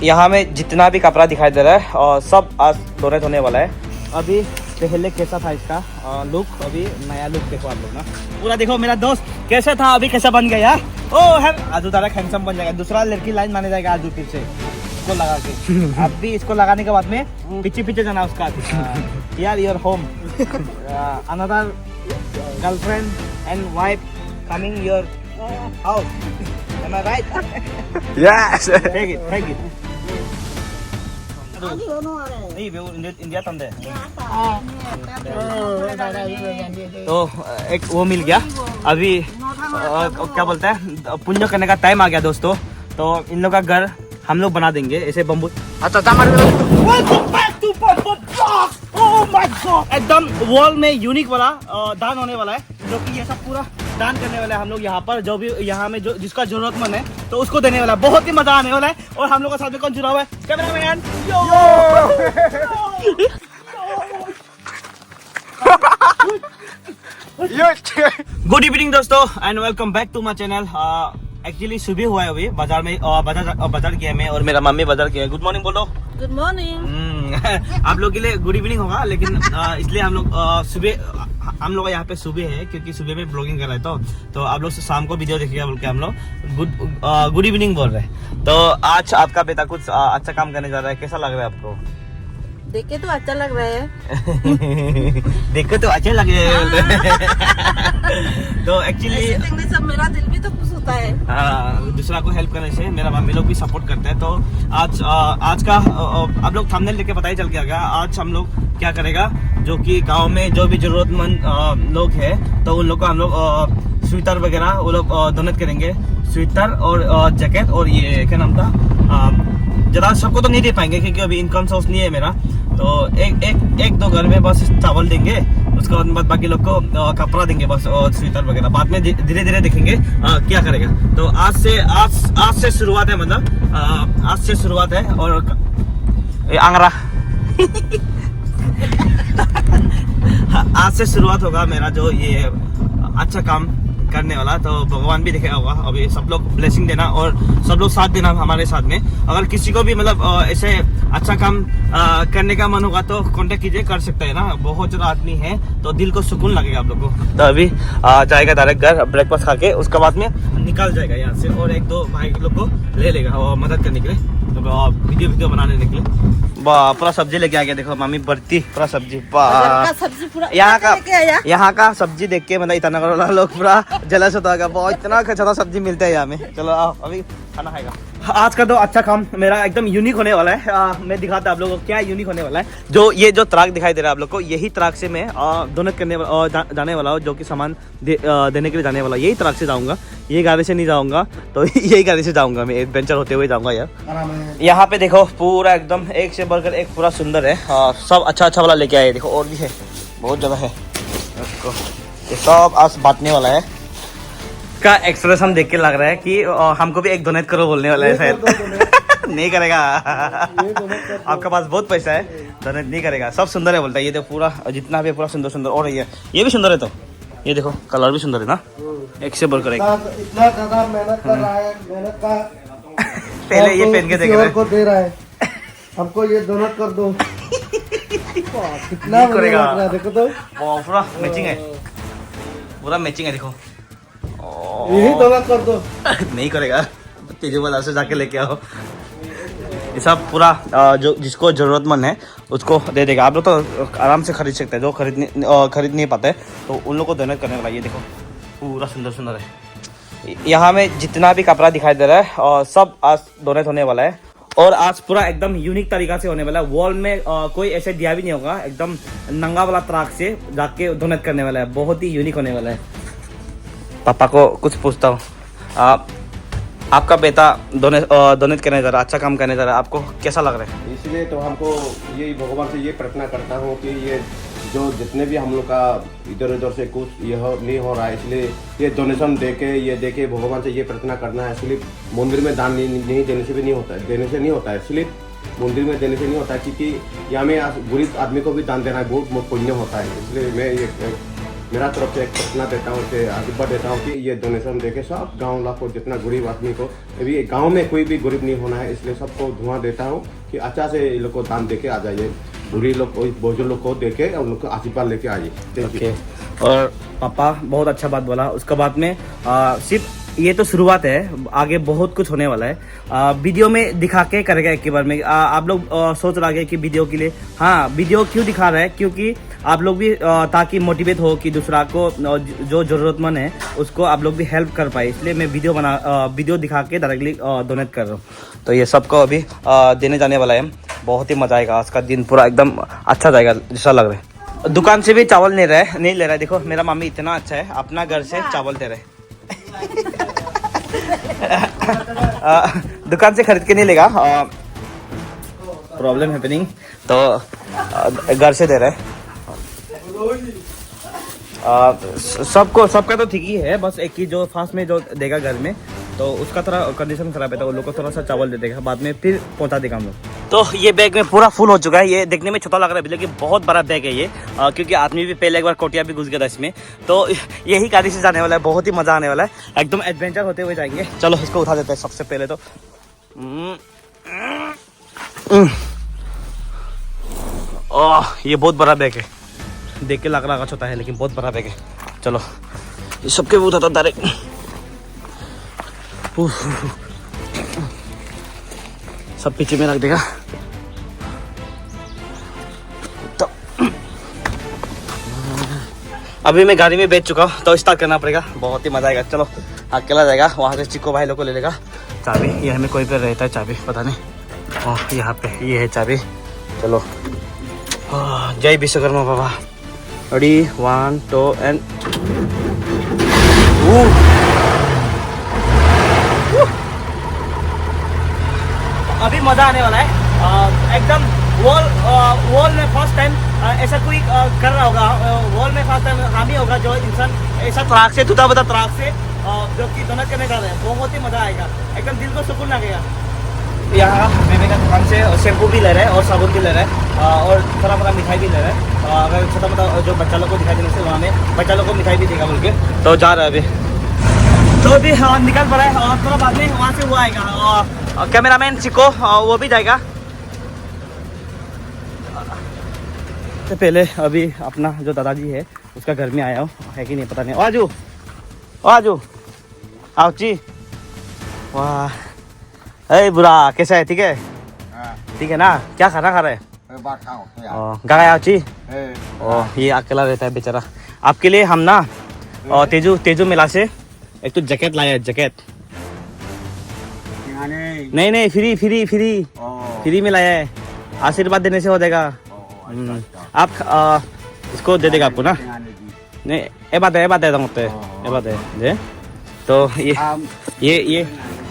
यहाँ में जितना भी कपड़ा दिखाई दे रहा है और सब आज डोनेट होने वाला है। अभी पहले कैसा था इसका लुक, अभी नया लुक देखो आप लोग ना। पूरा देखो मेरा दोस्त कैसा था अभी कैसा बन गया। ओ है आजू तारा हैंडसम बन जाएगा। दूसरा लड़की लाइन माने जाएगा आजू फिर से इसको लगा के। अब भी इसको लगाने के बाद में पीछे पीछे जाना उसका यार your home another girlfriend and wife coming your house. Am I right? Yes. Take it. नहीं वो इंडिया तंदे। तो एक वो मिल गया। अभी क्या बोलते हैं पुण्य करने का टाइम आ गया दोस्तों। तो इन लोग का घर हम लोग बना देंगे ऐसे बम्बू। एकदम वॉल में यूनिक वाला दान होने वाला है, जो कि ये सब पूरा दान करने वाला है हम लोग यहाँ पर। जो भी यहाँ में जो जिसका जरूरतमंद है तो उसको देने वाला है। बहुत ही मजा आने वाला है। और हम लोग का साथ में कौन जुड़ा हुआ है? कैमरामैन गुड इवनिंग दोस्तों and welcome back to my channel. Actually सुबह हुआ है अभी बाजार में बाजार किया मैं और मेरा मम्मी बाजार किया। गुड मॉर्निंग बोलो। Good morning. आप लोग के लिए गुड इवनिंग होगा, लेकिन इसलिए हम लोग सुबह हम लोग यहाँ पे सुबह है क्योंकि सुबह में ब्लॉगिंग कर रहे हैं। तो आप लोग शाम को वीडियो देखिएगा बोल के हम लोग गुड इवनिंग बोल रहे हैं। तो आज आपका बेटा कुछ अच्छा काम करने जा रहा है, कैसा लग रहा है आपको? देख के तो अच्छा लग रहा है। देखो तो अच्छे लग रहे हैं। तो एक्चुअली देखने से मेरा दिल भी तो खुश होता है। दूसरा को हेल्प करने से मेरा मम्मी लोग भी सपोर्ट करते हैं। तो आज का आप लोग थंबनेल देख के पता ही चल गया। आज हम लोग क्या करेगा, जो कि गांव में जो भी जरूरतमंद लोग हैं तो उन लोग को हम लोग स्वेटर वगैरह वो लोग डोनेट करेंगे। स्वेटर और जैकेट और ये क्या नाम था, ज़्यादा सबको तो नहीं दे पाएंगे क्योंकि अभी इनकम सोर्स नहीं है मेरा। तो एक दो घर में बस चावल देंगे, उसके बाद बाकी लोग को कपड़ा देंगे बस और स्वेटर वगैरह। बाद में धीरे धीरे देखेंगे क्या करेगा। तो आज से शुरुआत है, मतलब आज से शुरुआत है। और आंगरा आज से शुरुआत होगा मेरा जो ये अच्छा काम करने वाला। तो भगवान भी देखेगा होगा। अभी सब लोग ब्लेसिंग देना और सब लोग साथ देना हमारे साथ में। अगर किसी को भी मतलब ऐसे अच्छा काम करने का मन होगा तो कांटेक्ट कीजिए, कर सकते हैं ना। बहुत ज़्यादा आदमी है तो दिल को सुकून लगेगा आप लोग को। तो अभी जाएगा डायरेक्ट घर, ब्रेकफास्ट खा के उसके बाद में निकल जाएगा यहाँ से और एक दो भाई लोग को ले लेगा और मदद करने के लिए, तो वीडियो बनाने के लिए। पूरा सब्जी लेके आ गया। देखो मम्मी बढ़ती पूरा सब्जी। सब्जी पूरा यहाँ का सब्जी देख के मतलब इतना वाला लोग पूरा जलस होता है। बहुत इतना अच्छा सब्जी मिलता है यहाँ में। चलो आओ अभी खाना खाएगा। आज का तो अच्छा काम मेरा एकदम यूनिक होने वाला है। मैं दिखाता आप लोगों को क्या यूनिक होने वाला है। ये जो ट्रक दिखाई दे रहा है आप लोग को, यही ट्रक से मैं डोनेट करने जाने वाला हूँ, जो कि सामान देने के लिए जाने वाला। यही ट्रक से जाऊँगा, ये गाड़ी से नहीं जाऊँगा। तो यही गाड़ी से जाऊँगा मैं, एडवेंचर होते हुए जाऊँगा यार। यहाँ पे देखो पूरा एकदम एक से बढ़कर एक पूरा सुंदर है। सब अच्छा वाला लेके आए। देखो और भी है, बहुत ज़्यादा है। ये सब आज बांटने वाला है। का एक्सप्रेशन देख के लग रहा है कि हमको भी एक डोनेट करो बोलने वाला है शायद। नहीं करेगा। आपका पास बहुत पैसा है, डोनेट नहीं करेगा। सब सुंदर है बोलता है। ये देखो पूरा जितना भी पूरा सुंदर और ये भी सुंदर है। तो ये देखो कलर भी सुंदर है ना, एक से बढ़कर एक। इतना ज्यादा मेहनत कर रहा है, मेहनत का पहले ये पहन के देख रहे को दे रहा है, हमको ये डोनेट कर दो। कितना करेगा देखो तो पूरा मैचिंग है, पूरा मैचिंग है। देखो यही डोनेट कर दो। नहीं करेगा, तेजू बाजार से जाके लेके आओ। ये सब पूरा जो जिसको जरूरतमंद है उसको दे देगा। आप लोग तो आराम से खरीद सकते हैं, जो खरीद नहीं पाते तो उन लोग को डोनेट करने वाला। ये देखो पूरा सुंदर है। यहाँ में जितना भी कपड़ा दिखाई दे रहा है और सब आज डोनेट होने वाला है। और आज पूरा एकदम यूनिक तरीका से होने वाला है। वॉल में कोई ऐसे दिया भी नहीं होगा, एकदम नंगा वाला ट्रक से जाके डोनेट करने वाला है। बहुत ही यूनिक होने वाला है। पापा को कुछ पूछता हूँ, आपका बेटा डोनेट करने जा रहा है, अच्छा काम करने जा रहा है, आपको कैसा लग रहा है? इसलिए तो हमको ये भगवान से ये प्रार्थना करता हूँ कि ये जो जितने भी हम लोग का इधर उधर से कुछ यह नहीं हो रहा है, इसलिए ये डोनेशन देके भगवान से ये प्रार्थना करना है। इसलिए मंदिर में दान नहीं देने से भी नहीं होता है, देने से नहीं होता है। इसलिए मंदिर में देने से नहीं होता है क्योंकि यहाँ में गरीब आदमी को भी दान देना बहुत पुण्य होता है। इसलिए मैं मेरा तरफ से एक प्रार्थना देता हूँ, आशीर्वाद देता हूँ कि ये डोनेशन देके सब गाँव वाला को, जितना गरीब आदमी को, अभी गाँव में कोई भी गरीब नहीं होना है, इसलिए सबको धुआं देता हूँ कि अच्छा से ये लोग को दान देके आ जाइए, बुरी लोग को, बुजुर्ग लोग को देके उन लोग को आशीर्वाद लेके आइए। ओके। और पापा बहुत अच्छा बात बोला। उसके बाद में सिर्फ ये तो शुरुआत है, आगे बहुत कुछ होने वाला है। वीडियो में दिखा के करेगा एक ही बार में। आप लोग सोच रहे हैं कि वीडियो के लिए, हाँ वीडियो क्यों दिखा रहा है, क्योंकि आप लोग भी ताकि मोटिवेट हो कि दूसरा को जो ज़रूरतमंद है उसको आप लोग भी हेल्प कर पाए, इसलिए मैं वीडियो दिखा के डायरेक्टली डोनेट कर रहा हूँ। तो ये सबको अभी देने जाने वाला है। बहुत ही मजा आएगा, आज का दिन पूरा एकदम अच्छा जाएगा जैसा लग रहा है। दुकान से भी चावल नहीं ले रहा है। देखो मेरा मम्मी इतना अच्छा है, अपना घर से चावल दे रहे हैं। दुकान से खरीद के नहीं लेगा, प्रॉब्लम हैपनिंग, तो घर से दे रहे हैं। सबका तो ठीक ही है, बस एक ही जो फास्ट में जो देगा घर में, तो उसका थोड़ा कंडीशन खराब है, तो वो लोग को थोड़ा सा चावल दे देगा, बाद में फिर पहुंचा देगा हम लोग। तो ये बैग में पूरा फुल हो चुका है। ये देखने में छोटा लग रहा है लेकिन बहुत बड़ा बैग है ये, क्योंकि आदमी भी पहले एक बार कोटिया भी घुस गया था इसमें। तो यही गाड़ी से जाने वाला है, बहुत ही मजा आने वाला है, एकदम एडवेंचर होते हुए जाएंगे। चलो इसको उठा देते हैं सबसे पहले तो। ये बहुत बड़ा बैग है, देख के लग रहा छोटा है लेकिन बहुत बड़ा बैग है। चलो ये सबके भी उठाता डायरेक्ट। सब पीछे में रख देगा। तो अभी मैं गाड़ी में बैठ चुका हूँ, तो स्टार्ट करना पड़ेगा, बहुत ही मजा आएगा। चलो अकेला जाएगा, वहाँ से चिक्को भाई लोग को ले लेगा चाबी। ये हमें कोई पे रहता है चाबी, पता नहीं। यहाँ पे ये है चाबी। चलो जय विश्वकर्मा बाबा। रेडी 1 2 एंड अभी मजा आने वाला है एकदम। वॉल में फर्स्ट टाइम ऐसा कोई कर रहा होगा, वॉल में फर्स्ट टाइम हम ही होगा जो इंसान ऐसा ट्रक से टूटा बता ट्रक से जो कि डोनेट करने जा रहे हैं। बहुत ही मजा आएगा, एकदम दिल को सुकून लगेगा। यहाँ बेबे का दुकान से शैम्पू भी ले रहे हैं और साबुन भी ले रहे हैं, और थोड़ा मोटा मिठाई भी ले रहे हैं। अगर छोटा मोटा जो बच्चा लोग को दिखाई देने से वहाँ में बच्चा लोग को मिठाई भी देगा बोल के, तो जा रहा है अभी। तो अभी निकल पड़ा है, और थोड़ा बाद में वहाँ से वो आएगा कैमरामैन चिको, वो भी जाएगा। तो पहले अभी अपना जो दादाजी है उसका घर में आया हूँ, है कि नहीं पता नहीं। आजू आओची, वाह अरे बुरा कैसा है? ठीक है ठीक है ना? क्या खाना खा रहा है? गाया ची। ये अकेला रहता है बेचारा। आपके लिए हम ना तेजू मेला से एक तो जैकेट लाया है, जैकेट। नहीं फ्री में लाया है, आशीर्वाद देने से हो जाएगा। आप इसको दे देगा आपको ना? नहीं ये बात है तो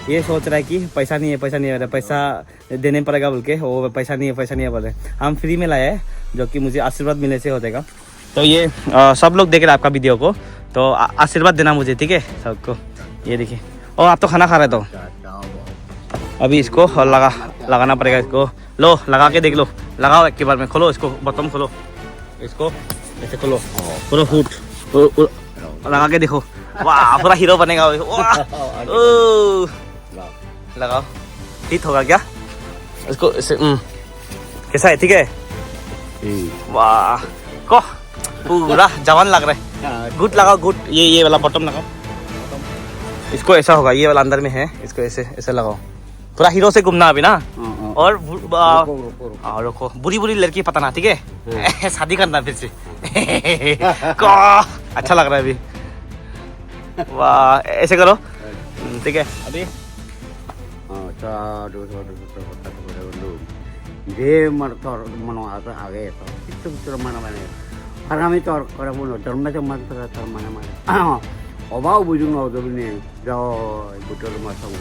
ये सोच रहा है कि पैसा नहीं है पैसा देने पड़ेगा बोल के, वो पैसा नहीं है बोले। हम फ्री में लाए हैं जो कि मुझे आशीर्वाद मिलने से हो जाएगा। तो ये सब लोग देख रहे हैं आपका वीडियो को, तो आशीर्वाद देना मुझे, ठीक है सबको। ये देखिए, और आप तो खाना खा रहे तो अभी इसको लगाना पड़ेगा। इसको लो लगा के देख लो, लगाओ एक बार में, खोलो इसको, बटन खोलो, इसको ऐसे खोलो, पूरा फूट लगा के देखो। वाह पूरा हीरो बनेगा। लगाओ, हिट होगा क्या इसको? इसे कैसा है? ठीक है, वाह को पूरा जवान लग रहा है। गुड लगाओ, गुड। ये वाला बटन लगाओ, इसको ऐसा होगा, ये वाला अंदर में है, इसको ऐसे लगाओ। पूरा हीरो से घूमना अभी ना। और रुको, बुरी लड़की पता ना, ठीक है? शादी करना फिर से। अच्छा लग रहा है अभी, वाह ऐसे करो, ठीक है। अभी অবাও বুঝুন নজরনে জয় বুটর মাসঙ্গ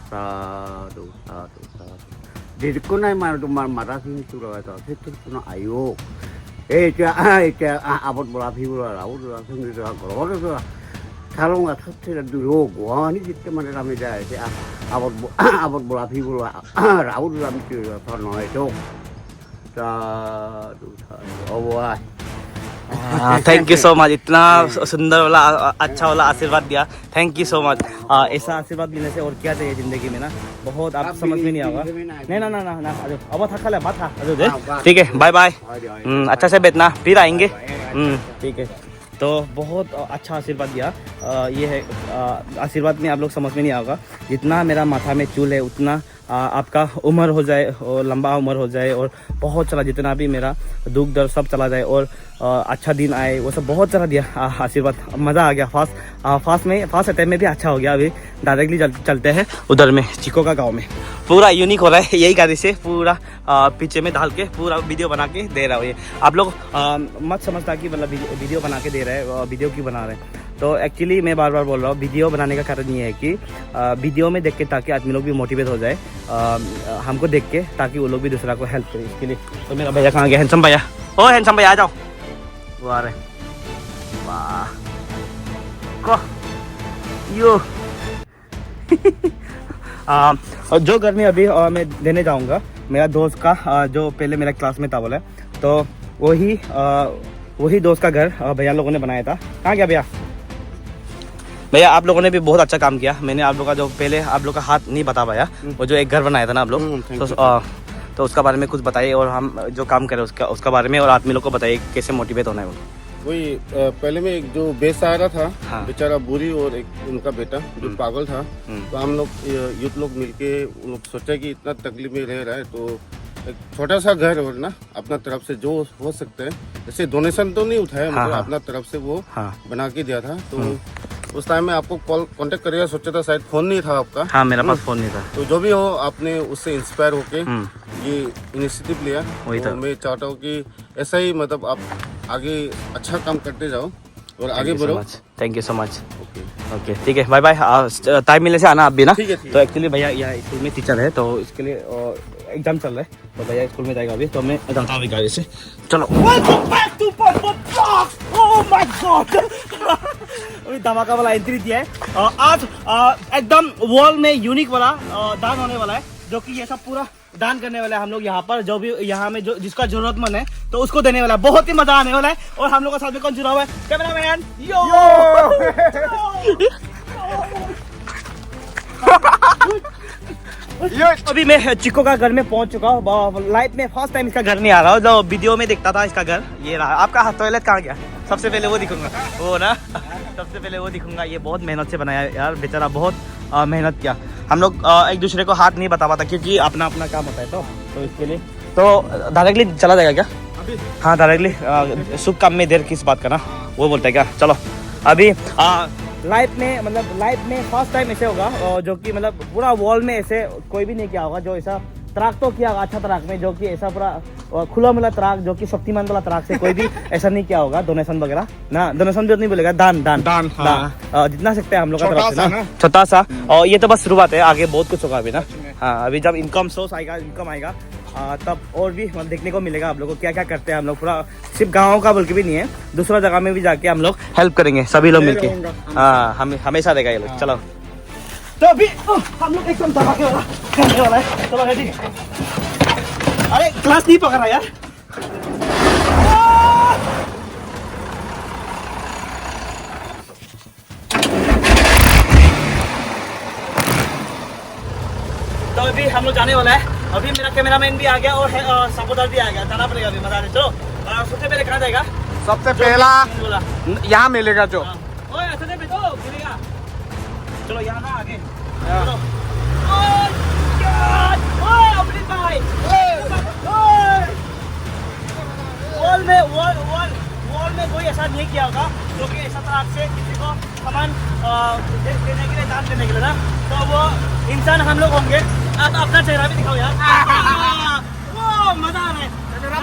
সাধু সাধু সাধু যেরকম নাই মানে তোমার মাথা সিং চুরাতো সেটা আয়ো এটা আবদ বলা ভিবলা রাউদ সঙ্গে গরবর সালঙ্গা থাকছে দুরো গোয়ানি যেতে মানে আমি যায় আবদ বলা ভিবলা রাউদ আমি ধর নয় তো সাধু সাধু অবাই थैंक यू सो मच, इतना सुंदर वाला अच्छा वाला आशीर्वाद दिया, थैंक यू सो मच। ऐसा आशीर्वाद मिलने से और क्या चाहिए जिंदगी में ना, बहुत आप समझ में नहीं आएगा। नहीं ना ना ना ना, अब था खा बात था, ठीक है, बाय बाय, अच्छा से बैठना, फिर आएंगे, ठीक है। तो बहुत अच्छा आशीर्वाद दिया। ये है आशीर्वाद में आप लोग समझ में नहीं आएगा, जितना मेरा माथा में चूल है उतना आपका उम्र हो जाए और लंबा उम्र हो जाए, और बहुत सारा जितना भी मेरा दुख दर्द सब चला जाए, और अच्छा दिन आए, वो सब बहुत सारा दिया आशीर्वाद। मज़ा आ गया। फास्ट अटैक में भी अच्छा हो गया। अभी डायरेक्टली चलते हैं उधर में, चिको का गाँव में। पूरा यूनिक हो रहा है, यही गाड़ी से पूरा पीछे में डाल के पूरा वीडियो बना के दे रहा हूँ। ये आप लोग मत समझता कि मतलब वीडियो बना के दे रहे हैं, वीडियो क्यों बना रहे हैं। तो एक्चुअली मैं बार बार बोल रहा हूँ, वीडियो बनाने का कारण ये है कि वीडियो में देख के ताकि आदमी लोग भी मोटिवेट हो जाए हमको देख के, ताकि वो लोग भी दूसरा को हेल्प करे, इसके लिए। तो मेरा भैया कहाँ गया, हैंडसम भैया? ओ हैंडसम भैया आ जाओ, वो आ रहे। वाह को यो जो घर में अभी मैं देने जाऊँगा मेरा दोस्त का, जो पहले मेरा क्लास में था बोला, तो वही दोस्त का घर भैया लोगों ने बनाया था। कहाँ गया भैया? भैया आप लोगों ने भी बहुत अच्छा काम किया। मैंने आप लोग का जो पहले आप लोग का हाथ नहीं बता पाया, वो जो एक घर बनाया था ना आप लोग, तो उसका बारे में कुछ बताइए, और हम जो काम करें उसका बारे में, और आदमी लोग को बताइए कैसे मोटिवेट होना है वो। वही पहले में एक जो बेसहारा था, हाँ। बेचारा बूढ़ी और एक उनका बेटा जो पागल था, तो हम लोग यूथ लोग मिलके उन लोग सोचा कि इतना तकलीफ में रह रहा है, तो एक छोटा सा घर और ना अपना तरफ से जो हो सकता है, जैसे डोनेशन तो नहीं उठाया, मतलब हाँ। अपना तरफ से वो हाँ। बना के दिया था। तो उस टाइम में आपको कांटेक्ट करेगा सोचा था, शायद फोन नहीं था आपका। हाँ, मेरा पास फोन नहीं था। तो जो भी हो, आपने उससे इंस्पायर होके ये इनिशिएटिव लिया। वही तो मैं चाहता हूँ कि ऐसा ही मतलब आप आगे अच्छा काम करते जाओ और आगे बढ़ो। Thank you so much. Okay ठीक है, बाय बाय। टाइम मिलने से आना आप भी ना। ठीक है। तो एक्चुअली भैया यहाँ स्कूल में टीचर है, तो इसके लिए एग्जाम चल रहा है, तो भैया स्कूल में जाएगा अभी, तो मैं जाता हूँ गाड़ी से। चलो। अभी धमाका वाला एंट्री दिया है। आज एकदम वॉल में यूनिक वाला दान होने वाला है, जो कि ये सब पूरा दान करने वाला है हम लोग यहाँ पर। जो भी यहाँ में जो जिसका जरूरतमंद है तो उसको देने वाला है। बहुत ही मजा आने वाला है। और हम लोग का साथ में कौन जुड़ा हुआ है? कैमरामैन अभी मैं चिको का घर में पहुंच चुका हूँ। लाइफ में फर्स्ट टाइम इसका घर नहीं आ रहा हूँ, जो वीडियो में देखता था इसका घर ये रहा। आपका टॉयलेट कहाँ गया? सबसे पहले वो दिखूंगा, वो ना सबसे पहले वो दिखूंगा। ये बहुत मेहनत से बनाया यार, बेचारा बहुत मेहनत किया। हम लोग एक दूसरे को हाथ नहीं बता पाता, क्योंकि अपना अपना काम होता है, तो इसके लिए तो डायरेक्टली चला जाएगा क्या अभी? हाँ डायरेक्टली। शुभ काम में देर किस बात का ना, वो बोलते हैं क्या। चलो अभी लाइफ में फर्स्ट टाइम ऐसे होगा, जो कि मतलब पूरा वॉल में ऐसे कोई भी नहीं किया होगा, जो ऐसा ट्रैक तो किया होगा अच्छा ट्रैक में, जो कि ऐसा पूरा खुला मिला ट्रैक, जो कि शक्तिमान वाला ट्रैक से कोई भी ऐसा नहीं किया होगा। डोनेशन वगैरह ना, डोनेशन भी नहीं बोलेगा, दान जितना सकते हैं हम लोग का तरफ से ना, छोटा सा। और ये तो बस शुरुआत है, आगे बहुत कुछ होगा अभी ना। हाँ, अभी जब इनकम सोर्स आएगा, इनकम आएगा, तब और भी देखने को मिलेगा आप लोगों को क्या क्या करते हैं हम लोग। पूरा सिर्फ गाँव का बोल के भी नहीं है, दूसरा जगह में भी जाके हम लोग हेल्प करेंगे सभी लोग मिलके। हाँ, हमेशा देगा ये लोग। चलो तो अभी हम लोग एकदम धमाके वाला करने वाला है। चलो रेडी। अरे क्लास नहीं पकड़ा यार। तो अभी हम लोग जाने वाला है। अभी मेरा कैमरामैन भी आ गया और सपोर्टर भी आ गया, जाना पड़ेगा अभी। मजा आ रहा है। चलो सबसे पहले कहाँ जाएगा? सबसे पहला यहाँ मिलेगा जो। ओए अच्छा से बैठो, मिलेगा। चलो यहाँ ना आगे। अमृत भाई वॉल में कोई ऐसा नहीं किया होगा, जो कि ऐसा तरह से किसी को सामान देने के लिए, दान देने के लिए ना, तो वो इंसान हम लोग होंगे। आप अपना चेहरा भी दिखाओ यार। वो मजा आ रहा है।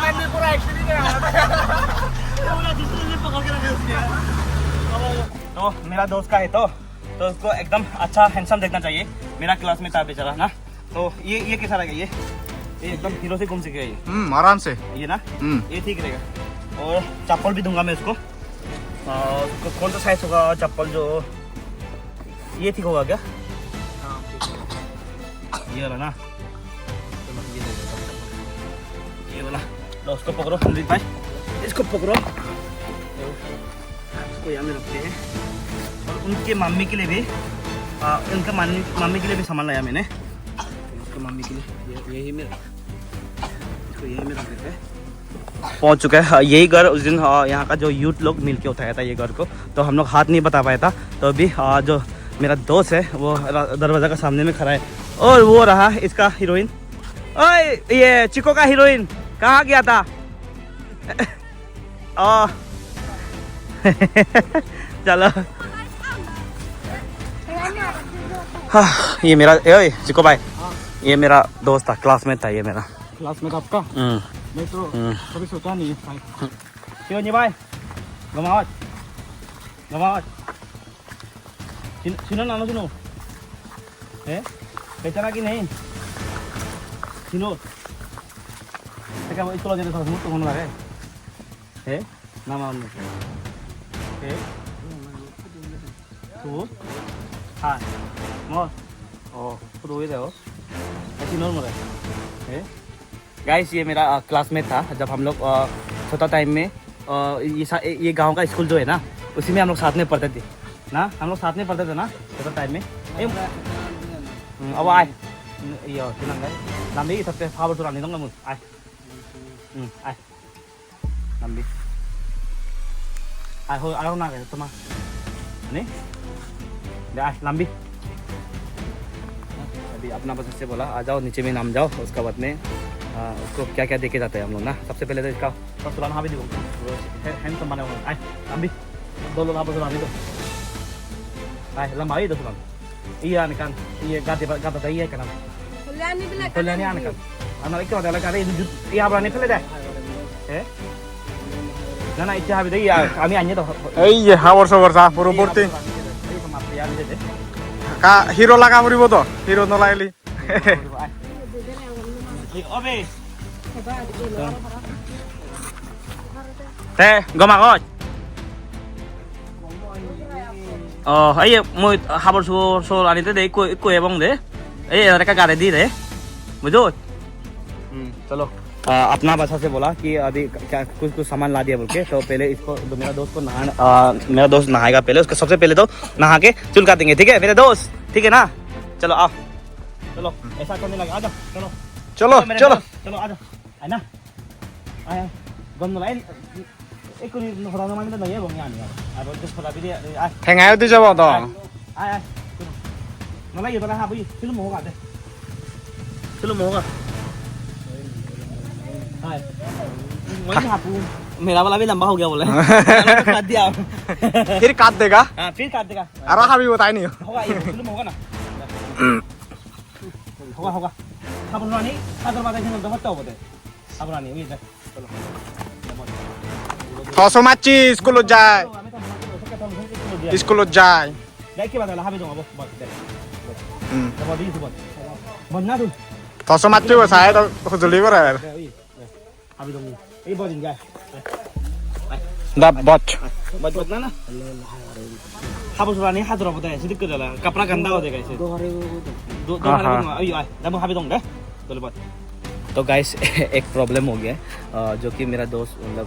मैंने पूरा एक्चुअली पकड़ के रखे। तो मेरा दोस्त का है, तो उसको एकदम अच्छा हैंडसम देखना चाहिए। मेरा क्लास में था बेचारा ना, तो ये कैसा रहेगा? ये एकदम हीरो से घूम सकेगा ये। आराम से ये ना, ये ठीक रहेगा। और चप्पल भी दूंगा मैं उसको। कौन सा साइज होगा चप्पल? जो ये ठीक होगा क्या? ये वाला ना, तो ये दे देता हूं। ये वाला लो, उसको पकड़ो अमृत भाई, इसको पकड़ो। इसको यहाँ में रखते हैं। और उनके मम्मी के लिए भी उनका मम्मी के लिए भी सामान लाया मैंने। उसके मम्मी के लिए यही में इसको यही में रख देते हैं। पहुंच चुका है यही घर। उस दिन यहाँ का जो यूथ लोग मिल के उठाया था ये घर को, तो हम लोग हाथ नहीं बता पाया था। तो अभी जो मेरा दोस्त है वो दरवाज़ा का सामने में खड़ा है। और वो रहा इसका हीरोइन। ओए ये चिको का हीरोइन कहाँ गया था? चलो हाँ, ये मेरा चिको भाई, ये मेरा दोस्त था, क्लासमेट था ये मेरा। क्लासमेट आपका? मैं तो कभी सोचा नहीं है। क्यों नहीं भाई? गमावत सुनो ना सुनो है बेचारा कि नहीं सुनो क्या इसको लगे तो मुझे होने लगे है ना मालूम है तो हाँ मोर ओ तो ये देखो ऐसी नॉर्मल है। गाइस ये मेरा क्लासमेट था जब हम लोग छोटा टाइम में ये गांव का स्कूल जो है ना उसी में हम लोग साथ में पढ़ते थे ना। हम लोग साथ में पढ़ते थे ना छोटा टाइम में। अब आए ये लंबी सबसे फावर तो नहीं दूंगा आए आए लंबी आए हो आराम ना करे तुम्हारा नहीं आए लंबी। अभी अपना बस से बोला आ जाओ नीचे में नाम जाओ। उसका बाद में उसको क्या क्या देखे जाते हैं हम लोग ना। सबसे पहले तो इसका सुलाना भी देखो हैंड तो बने हुए आए लंबी दो लोग आप सुलानी दो आए लंबा ही दो सुलान ये आने का ये गाता ये का नाम कल्याणी आने का anak itu adalah kali iya berani pele deh ना इच्छा है देखिए kami hanya tuh iya hawar sawarsa purupurti ka hero laga muribo to hero no laili obe teh gomakot ấy mùi hawar so anh tới đấy cô bông đấy ấy là cái gà này đi đấy mới rồi चलो अपना भाषा से बोला कि अभी क्या कुछ सामान ला दिया बोल के। तो पहले इसको मेरा दोस्त को मेरा दोस्त नहाएगा पहले। उसको सबसे पहले तो नहा के चुल काटेंगे ठीक है मेरे दोस्त ठीक है ना। चलो आओ चलो ऐसा करने लगे आ जाओ चलो चलो चलो चलो आ जाओ है ना आया गंद लाइन एक को थोड़ा सा मांगते नहीं है बोंगे आने यार अब थोड़ा भी आ hengayo di jawa to आया nó lấy gì tao ha bây chứ nó cả đây chứ nó cả मेरा वाला भी लंबा हो गया बोले काट दिया फिर काट देगा हाँ फिर काट देगा अरे अभी बताई नहीं होगा ये फिल्म होगा ना होगा अब रानी अगर बात ऐसे मत होते अब रानी ये चलो थोसो माची स्कूल जाए स्कूल जाए देखिए बात है हाबी दूंगा बस तो बॉडी से बस बनना तू थोसो माची वो शायद खुजली पर है हाबी दूंगा ये बॉडी क्या द बच बच ना हाबी सुरानी हाथ रखो तो ऐसे दिक्कत है कपड़ा गंदा हो जाएगा ऐसे दो अभी आए जब हाबी दूंगा चलो बात। तो गाइस एक प्रॉब्लम हो गया है जो कि मेरा दोस्त मतलब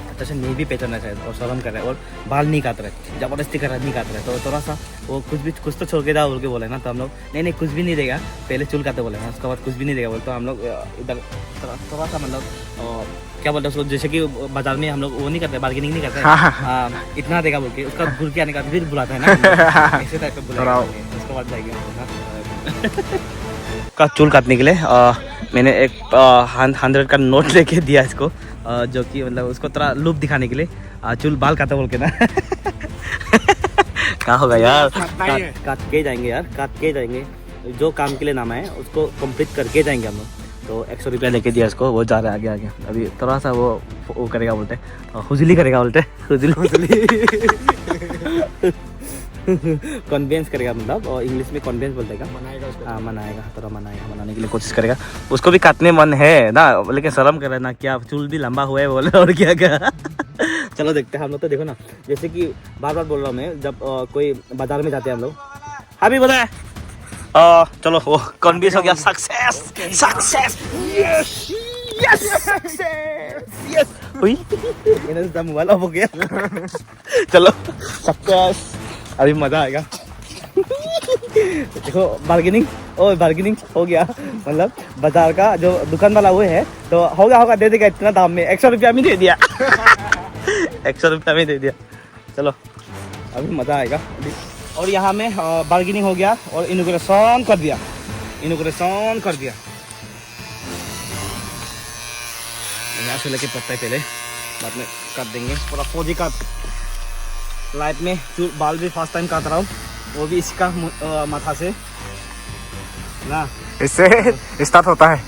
अच्छा से नहीं भी पहचानना चाहता और शर्म कर रहा है और बाल नहीं काट रहे जबरदस्ती कर रहा नहीं काट रहे। तो थोड़ा सा वो कुछ तो छोड़ के जाओ बोल के बोले ना। तो हम लोग नहीं कुछ भी नहीं देगा पहले चूल काटे बोले ना उसके बाद कुछ भी नहीं देगा बोले। तो हम लोग इधर थोड़ा सा मतलब क्या बोलते हैं जैसे कि बाजार में हम लोग वो नहीं करते बार्गेनिंग नहीं करते इतना देगा बोल के उसका घुर के आने का फिर बुलाता है ना ऐसे टाइप का बुलाया उसके बाद जाएगा का चूल काटने के लिए। मैंने एक 100 का नोट लेके दिया इसको जो कि मतलब उसको थोड़ा लुक दिखाने के लिए चूल बाल काटा बोल के ना क्या होगा यार काट के जाएंगे यार काट के जाएंगे जो काम के लिए नाम है उसको कंप्लीट करके जाएंगे हम लोग। तो 100 रुपया लेके दिया इसको वो जा रहा है आगे अभी थोड़ा सा वो करेगा बोलते हुजली करेगा बोलते हुजली कन्वेंस करेगा मतलब और इंग्लिश में कन्वेंस बोलते मनाएगा थोड़ा मनाने के लिए कोशिश करेगा। उसको भी काटने मन है ना लेकिन शर्म कर रहा है ना क्या चूल भी लंबा हुआ है बोले और क्या चलो देखते हैं हम लोग। तो देखो ना जैसे कि बार बार बोल रहा हूँ मैं जब कोई बाजार में जाते हैं हम लोग अभी बताए चलो वो कन्वेंस हो गया success success yes yes success yes हुई मैंने तो मोबाइल ऑफ हो गया चलो सक्सेस अभी मजा आएगा देखो बार्गेनिंग बार्गेनिंग हो गया मतलब बाजार का जो दुकान वाला वो है तो होगा दे देगा इतना दाम में 100 रुपया में दे दिया 100 रुपया में दे दिया चलो अभी मजा आएगा अभी। और यहाँ में बार्गेनिंग हो गया और इनॉग्रेशन कर दिया यहाँ से लेके पत्ता पहले बाद में काट देंगे पूरा फौजी काट लाइट में बाल भी फर्स्ट टाइम काट रहा हूँ वो भी इसका माथा से ना इससे स्टार्ट होता है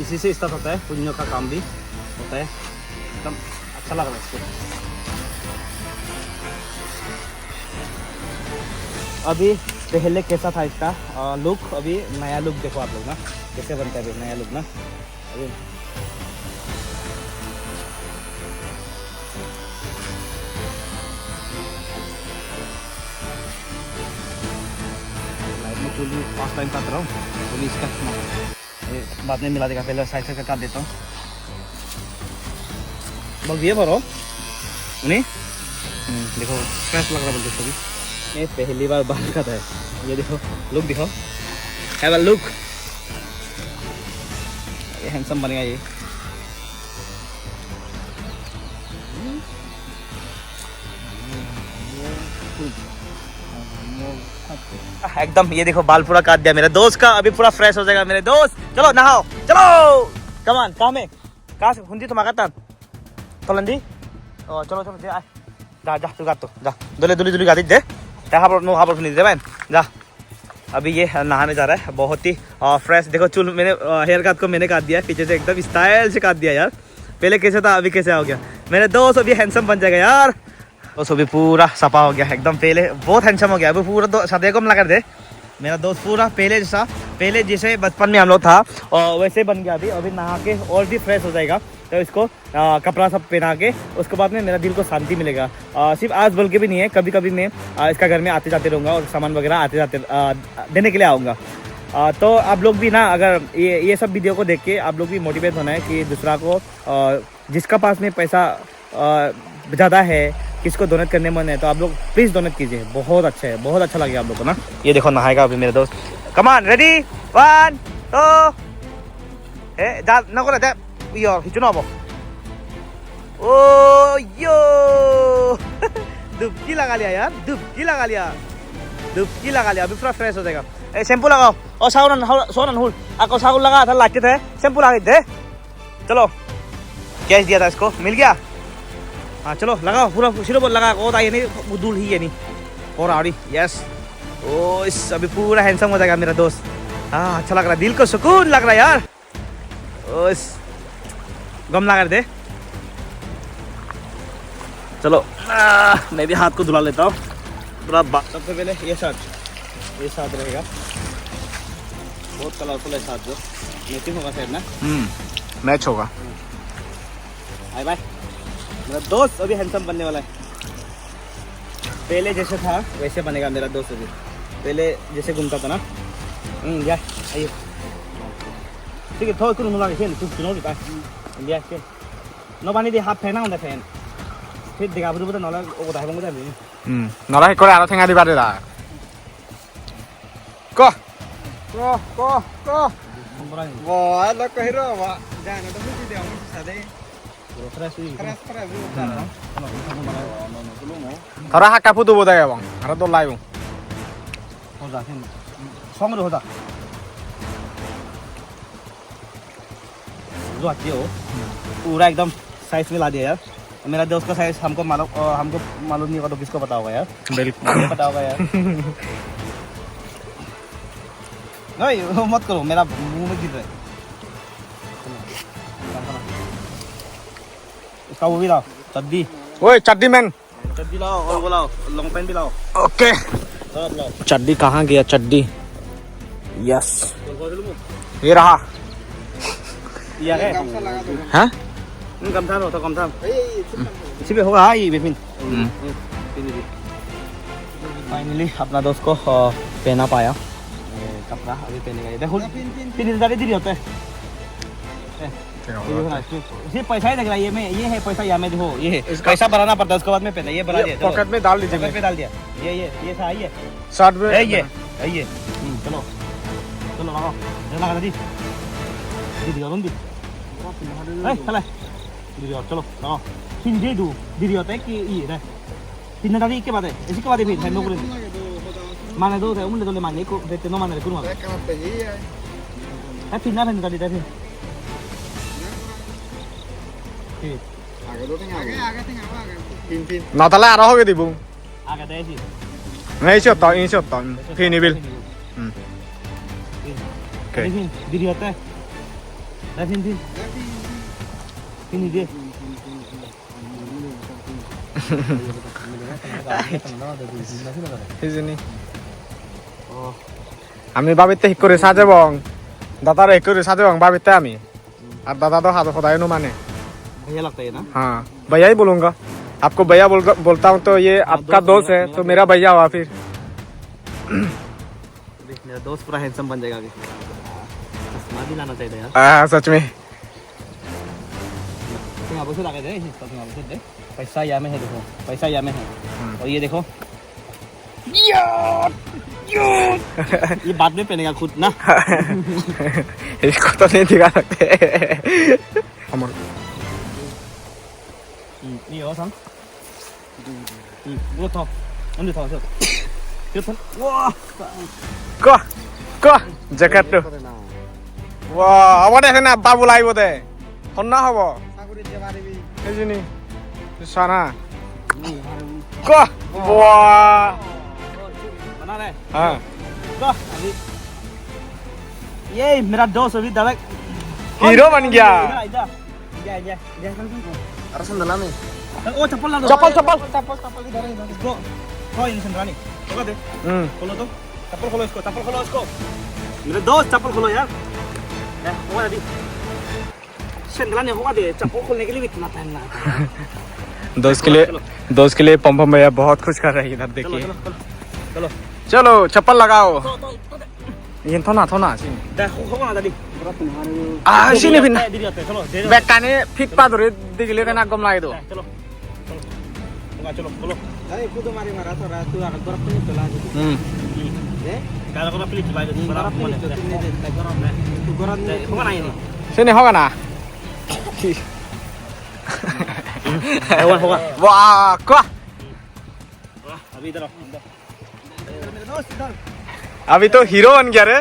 इसी से स्टार्ट होता है पुण्यों का काम भी होता है एकदम अच्छा लग रहा है इसको अभी पहले कैसा था इसका लुक अभी नया लुक देखो आप लोग ना कैसे बनता है अभी नया लुक ना अभी फर्स्ट टाइम काट रहा हूँ तो भी इसका बाद में मिला देगा पहले साइड से काट देता हूँ बस ये भरो उन्हें देखो फ्रेश लग रहा है बोलते भी ये पहली बार बाल काटा है ये देखो लुक दिखाओ हैव अ लुक ये हैंडसम बनेगा ये एकदम ये देखो बाल पूरा काट दिया मेरे दोस्त का अभी पूरा फ्रेश हो जाएगा मेरे दोस्त चलो नहाओ चलो कमान कहाँ से हुंदी तुम आगता तोलंदी ओ चलो चलो जा जा जा तू गातो जा दुली गाती दे हाबर फिर दे जा अभी ये नहाने जा रहा है बहुत ही फ्रेश देखो चूल मैंने हेयर कट को मैंने काट दिया पीछे से एकदम स्टाइल से काट दिया यार पहले कैसे था अभी कैसे हो गया मेरे दोस्त अभी हैंडसम बन जाएगा यार दोस्त अभी पूरा सफा हो गया एकदम पहले बहुत हैंडसम हो गया अभी पूरा सदे को लगा दे मेरा दोस्त पूरा पहले जैसे बचपन में हम लोग था और वैसे बन गया अभी नहा के और भी फ्रेश हो जाएगा तो इसको कपड़ा सब पहना के उसके बाद में मेरा दिल को शांति मिलेगा सिर्फ आज बोल के भी नहीं है कभी कभी मैं इसका घर में आते जाते रहूँगा और सामान वगैरह आते जाते देने के लिए आऊँगा तो आप लोग भी ना अगर ये सब वीडियो को देख के आप लोग भी मोटिवेट होना है कि दूसरा को जिसका पास में पैसा ज़्यादा है किसको डोनेट करने मन है तो आप लोग प्लीज़ डोनेट कीजिए बहुत अच्छा है बहुत अच्छा लगेगा आप लोग को ना ये देखो नहाएगा अभी मेरे दोस्त कमान रेडी 1 2 जा नको रहते यो हिचुनो अब ओ यो डुबकी लगा लिया यार डुबकी लगा लिया अभी पूरा फ्रेश हो जाएगा ए शैम्पू लगाओ और सोनन हुल आपको सागुल लगा था लाके थे शैम्पू लगा दे चलो कैश दिया था इसको मिल गया हाँ चलो लगाओ पूरा सिरो बोल लगा को ये नहीं दूल ही है नहीं और आ रही यस ओ इस अभी पूरा हैंडसम हो जाएगा मेरा दोस्त हाँ अच्छा लग रहा है दिल को सुकून लग रहा है यार ओ इस गम लगा दे चलो मैं भी हाथ को धुला लेता हूँ पूरा सबसे पहले ये साथ रहेगा बहुत कलरफुल है साथ जो मैचिंग होगा शायद ना मैच होगा बाय बाय मेरा दोस्त अभी हैंडसम बनने वाला है पहले जैसे था वैसे बनेगा मेरा दोस्त अभी पहले जैसे घूमता था ना जा आइए ठीक है थोड़ा कुछ लगा खेल कुछ सुनो दिखा इंडिया के नो पानी दे हाफ फैन ना फैन फिर देखा बुझे बुझे नला ओ बताए बंग जाबी नला हे करे आरो थेंगा दिबा दे दा को वो lo कहरो वा जाने तो मुझे दे हम सादे फ्रेश थरा हाका फुदु बोदा बंग आरो तो लाइव हो जा फिर संग हो जा जो आती हो पूरा एकदम साइज में ला दिया यार मेरा दोस्त का साइज हमको मालूम नहीं होगा तो किसको पता होगा यार बिल्कुल पता होगा यार नहीं मत करो मेरा मुंह में गिर रहा है इसका वो भी लाओ चड्डी ओए चड्डी मैन चड्डी लाओ और वो लाओ लॉन्ग पैंट भी लाओ ओके चड्डी कहाँ गया चड्डी यस ये रहा ये है हाँ गमछा लो तो गमछा इसी पे होगा हाँ ये बेपिन फाइनली अपना दोस्त को पहना पाया कपड़ा अभी पहनेगा ये देखो पिन ज़्यादा धीरे होता है ये देखो ना, सिर्फ पैसा ही लग रहा है ये में, ये है पैसा यहाँ में देखो, ये है पैसा भराना पड़ता है, उसके बाद में पहले ये भरा दिया, चलो। पॉकेट में डाल दीजिए। पॉकेट में डाल दिया, ये था ये 60 में ये चलो चलो लगाओ, लगा दी दीदी और दी चला दीदी और चलो लगाओ तीन दे दो दीदी होता है कि ये है तीन दादी के बाद है इसी के बाद भी है नौकरी माने दो है उन्हें तो ले माने को देते नो माने कुछ माने है तीन ना दादी दादी nó ta la đó cái gì bụng आगे दे जी ngay trước tỏi phi này bên okay दीदी होता है दादी दिन ini dia ini আমি বাবিতে হিক করে সাজাবং দাদার হিক করে সাজাবং বাবিতে আমি আর দাদা তো হাত খোদাই নো মানে भैया लगता है ना हाँ भैया ही बोलूंगा आपको भैया बोलता हूँ तो ये आपका दोस्त है तो मेरा भैया हुआ फिर मेरा दोस्त पूरा हैंडसम बन जाएगा अभी चश्मा भी लाना चाहिए यार सच में आप उसे लगा दे दे पैसा यहाँ में है देखो पैसा यहाँ में है और ये देखो ये बाद में पहनेगा खुद ना इसको तो नहीं दिखा सकते ये और सम वो था अंदर था सर ये था वाह को जैकेट तो वाह अब देखना बाबू लाई बोते कौन ना हो এই জিনি সানা को वाह बना रहे हाँ तो अभी ये मेरा दोस्त अभी डायरेक्ट हीरो बन गया अरे संदला में ओ चप्पल ला दो चप्पल इधर है इसको कोई नहीं संदला नहीं होगा दे खोलो तो चप्पल खोलो इसको मेरे दोस्त चप्पल खोलो यार होगा अभी संदला नहीं होगा दे चप्पल खोलने के लिए इतना टाइम लगता है दोस्त के लिए पम भैया बहुत खुश कर रहे हैं इधर देखिए चलो चलो चप्पल लगाओ ये थोना दा होगा ना दादी sini pindah diri hotel चलो bekane fit pa dore digile na gom lai do चलो बोलो अरे खुद मारी मारा तो रात तू आकर बर्फ नहीं चला ये kalau kau pilih coba itu bर्फ mana तू गरम नहीं होगा ना ये sini hoga na होगा wah ko अभी इधर मेरे दोस्त इधर अभी तो हीरो बन गया रे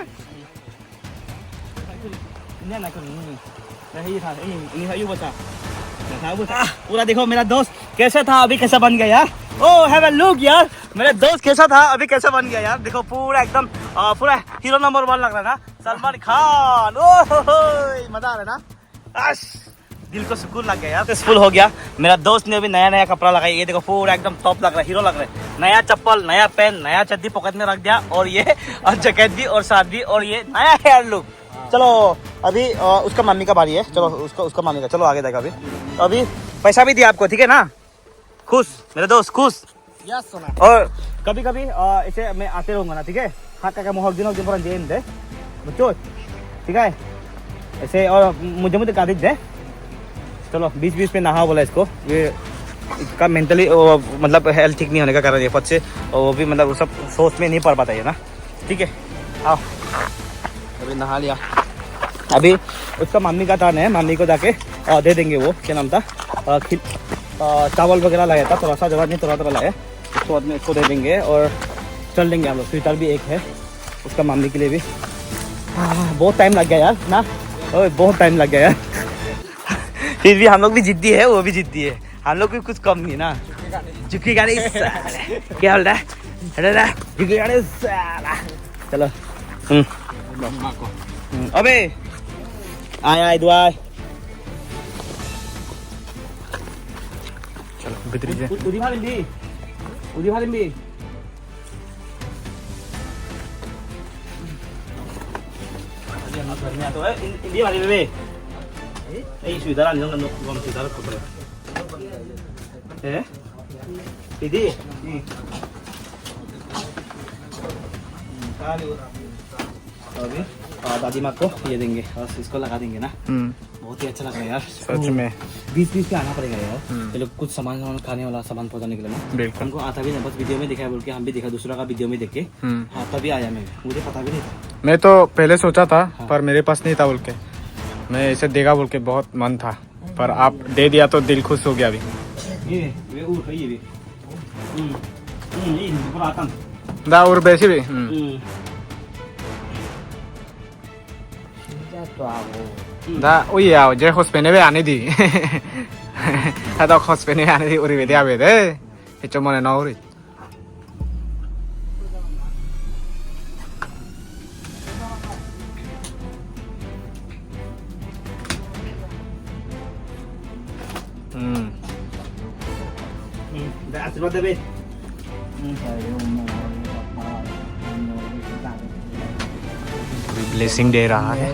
नहीं था ये बता पूरा देखो मेरा दोस्त कैसा था अभी कैसा बन गया यार ओ हैव अ लुक यार मेरा दोस्त कैसा था अभी कैसा बन गया यार देखो पूरा एकदम पूरा हीरो नंबर 1 लग रहा है ना सलमान खान ओ मजा आ रहा है ना आश दिल को सुकून लग गया यार सक्सेसफुल हो गया मेरा दोस्त ने अभी नया कपड़ा लगाया ये देखो पूरा एकदम टॉप लग रहा है हीरो लग रहा है नया चप्पल नया पेन नया चड्डी पॉकेट में रख दिया और ये जैकेट भी और शर्ट भी और ये नया हेयर लुक चलो अभी उसका मम्मी का बारी है चलो उसका मम्मी का चलो आगे देखा अभी पैसा भी दिया आपको ठीक है ना खुश मेरे दोस्त खुश यस सोना और कभी कभी ऐसे मैं आते रहूंगा ना ठीक है हाँ का मोहक दिन पर जेन दे बच्चों ठीक है ऐसे और मुझे गाड़ी दे चलो 20 पे नहा बोला इसको ये इसका मेंटली मतलब हेल्थ ठीक नहीं होने का कारण ये पद से और वो भी मतलब सब सोच में नहीं पड़ पाता है ना ठीक है आओ अभी नहा लिया अभी उसका मम्मी का टर्न है मम्मी को जाके दे देंगे वो क्या नाम था चावल वगैरह लाया था थोड़ा सा ज़्यादा नहीं थोड़ा लाया उसको बाद में इसको दे देंगे और चल देंगे हम लोग स्वेटर भी एक है उसका मम्मी के लिए भी बहुत टाइम लग गया यार ना बहुत टाइम लग गया यार फिर भी हम लोग भी जिद्दी है वो भी जिद्दी है हम लोग भी कुछ कम नहीं ना झुकेगा नहीं क्या बोल रहा है झुकेगा नहीं चलो अबे आय दुआ चलो भीतरी से उदी भालिम भी ini mari bebe sudah lah jangan ngom sudah ko pre ini kali तो अभी दादी माँ को ये देंगे और इसको लगा देंगे ना, बहुत ही अच्छा लग रहा है यार सच में। बीच बीच पे आना पड़ेगा यार, ये लोग कुछ सामान खाने वाला सामान पहुंचाने के लिए ना। बिल्कुल। हमको आता भी नहीं, बस वीडियो में दिखा है बोल के हम भी देखा, दूसरा का वीडियो में देख के हाँ तभी आया मैं, मुझे पता भी नहीं था। मैं तो पहले सोचा था पर मेरे पास नहीं था बोल के, मैं इसे देगा बोल के बहुत मन था, पर आप दे दिया तो दिल खुश हो गया अभी। ये ऊर है ये भी ये पूरा आता दा और बेसी भी दा ओई याओ जे हॉस्पिटल में आने दी ada hospeने आने दी उरी बेदे आबे दे हेचो मने न उरी आशीर्वाद देबे ब्लेसिंग दे रहा है।